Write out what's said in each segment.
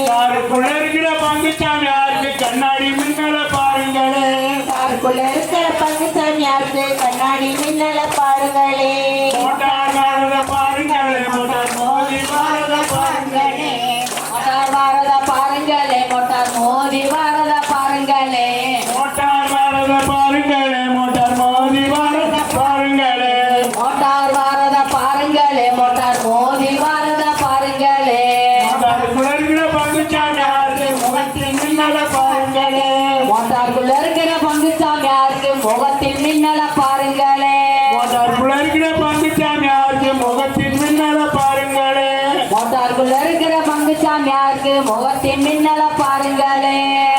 காருக்குள்ள இருக்கிற பங்குச்சாமி யாருக்கு கண்ணாடி மின்னல பாருங்களே. காருக்குள்ள இருக்கிற பங்குச்சாமி யாருக்கு கண்ணாடி மின்னல பாருங்களே. மோட்டார் வாரத பாருங்களே, மோட்டார் மோதி வாரத பாருங்களே. மோட்டார் வாரத பாருங்களே, மோட்டார் மோதி வாரத பாருங்களே. மோட்டார் வாரத பாருங்களே, மோட்டார் மோதி வாரத பாருங்களே. மோட்டார் வாரத பாருங்களே, மோட்டார் மோதி வாரத பாருங்களே. காருக்குள்ள இருக்கிற பங்குச்சாமி யாருக்கு முகத்தின் மின்னல பாருங்களே. மோட்டாருக்குள்ள இருக்கிற பங்குச்சாமி யாருக்கு முகத்தின் மின்னல பாருங்களே. மோட்டாருக்குள்ள இருக்கிற பங்குச்சாமி யாருக்கு முகத்தின் மின்னல பாருங்களே. மோட்டாருக்குள்ள இருக்கிற பங்குச்சாமி யாருக்கு முகத்தின் மின்னல பாருங்களே.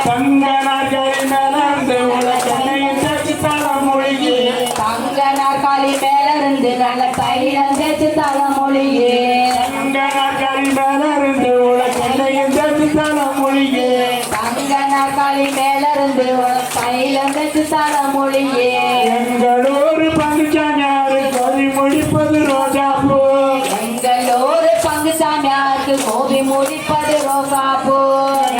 தங்க நாற்காலி மேலந்து உலகெண்ணையும் தேய்ச்சி தலைமொழியே. தங்க நாற்காலி மேல இருந்து நல்ல தைலம் தேய்ச்சி தலைமொழியே. தங்க நாற்காலி மேலிருந்து உலகெண்ணையும் தேய்ச்சி தலைமொழியே. தங்க நாற்காலி மேல இருந்து தைலம் தேய்ச்சி தலைமொழியே. எங்களூர் பங்குச்சாமி யாரு கொதி முடிப்பது ரோஜாப்பூ. எங்களூர் பங்குச்சாமி யாருக்கு கோபி முடிப்பது ரோசாப்பூ.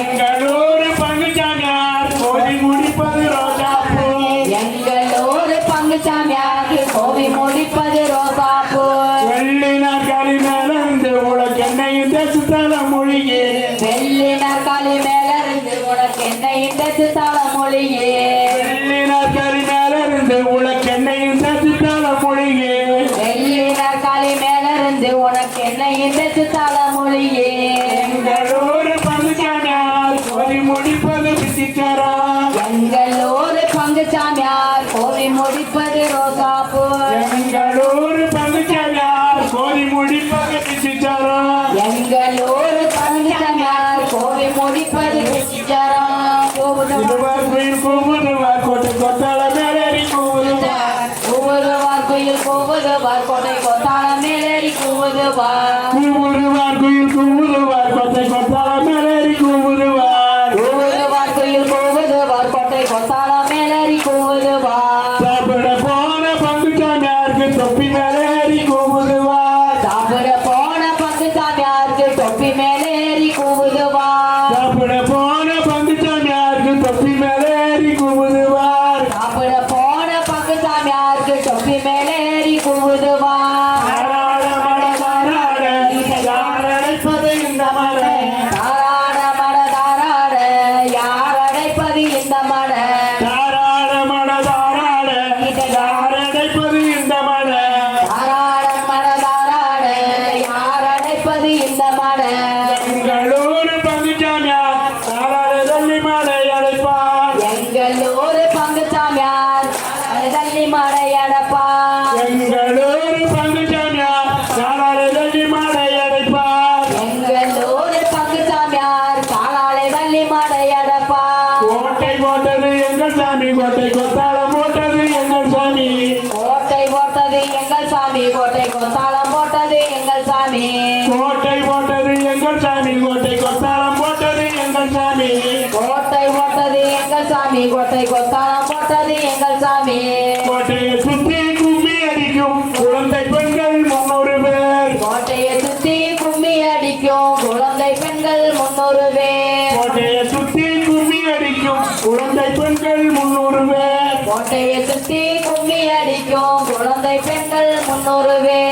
எங்களூர் பங்குச்சாமி யார் கொதி முடிப்பது ரோஜாப்பூ. எங்களூர் பங்குச்சாமி யாருக்கு கோபி முடிப்பது ரோசாப்பூ. வெள்ளி நாற்காலி மேலிருந்து உலகெண்ணையும் தேய்ச்சி தலைமொழியே. வெள்ளி நாற்காலி மேல இருந்து உனக்கு என்னையும் தேய்ச்சி தலைமொழியே. வெள்ளி நாற்காலி மேலிருந்து உலகெண்ணையும் தேய்ச்சி தலைமொழியே. வெள்ளி நாற்காலி மேல இருந்து உனக்கு என்னையும் தேய்ச்சி தலைமொழியே. எங்களூர் பங்குச்சாமி யார் கொதி முடிப்பது பிசிக்கரா. எங்களூர் பங்குச்சாமி யார் கோவி முடிப்பது ரோசாப்பூ. எங்களூர் பங்குச்சாமி யார் கொதி முடிப்பது பிசிக்கரா. எங்களூர் பங்குச்சாமி யார் கோவி முடிப்பது பிசிக்கரம். இதுவார் குயில் கூவுதுவார் கோட்டை கொத்தாள மேலேறி கூவுதுவார். கூவுதுவார் குயில் கூவுதுவார் கோட்டை கொத்தாள மேலேறி கூவுதுவார். கூவுதுவார் குயில் கூவுதுவார் கோட்டை கொத்தாள மேலேறி கூவுதுவார். கூவுதுவார் குயில் கூவுதுவார் கோட்டை கொத்தாள மேலேறி கூவுதுவார். சாப்பிட போன பங்குச்சாமி யாருக்கு தொப்பி மேலேறி கூவுதுவார். சாப்பிட போன பங்குச்சாமி யாருக்கு தொப்பி மேலேறி கூவுதுவார். சாப்பிட போன பங்குச்சாமி யாருக்கு தொப்பி மேலேறி கூவுதுவார். சாப்பிட போன பங்குச்சாமி யாருக்கு தொப்பி மேலேறி கூவுதுவார். தாராட மட தாராட யார் அழைப்பது இந்த மலை. தாராட மட தாராட யார் அடைப்பது இந்த மட. தாராட மட தாராட யார் அழைப்பது இந்த மலை. தாராட மட தாராட யார் அடைப்பது இந்த மட. எங்களூர் பங்குச்சாமி யார் தாராட தள்ளி மலை அழைப்பார். எங்களூர் பங்குச்சாமி யார் தள்ளி மடை அடைப்பார். எங்களூர் பங்குச்சாமி யார் தாராட தள்ளி மலை அழைப்பார். எங்களூர் பங்குச்சாமி யார் காலாலை தள்ளி மடை அடைப்பார். கோட்டை போட்டது எங்கள் சாமி, கோட்டை கொத்தாளம் போட்டது எங்கள் சாமி. கோட்டை போட்டது எங்கள் சாமி, கோட்டை கொத்தாளம் போட்டது எங்கள் சாமி. கோட்டை போட்டது எங்கள் சாமி, கோட்டை கொத்தாளம் போட்டது எங்கள் சாமி. கோட்டை போட்டது எங்கள் சாமி, கோட்டை கொத்தாளம் போட்டது எங்கள் சாமி. கோட்டையை சுற்றி கும்மி அடிக்கும் குழந்தை பெண்கள் 300 பேர். கோட்டையை சுத்தி கும்மி அடிக்கும் குழந்தை பெண்கள் 300 பேர். கோட்டையை சுற்றி கும்மி அடிக்கும் குழந்தை பெண்கள் 300 பேர். கோட்டையை சுத்தி கும்மி அடிக்கும் குழந்தை பெண்கள் 300 பேர்.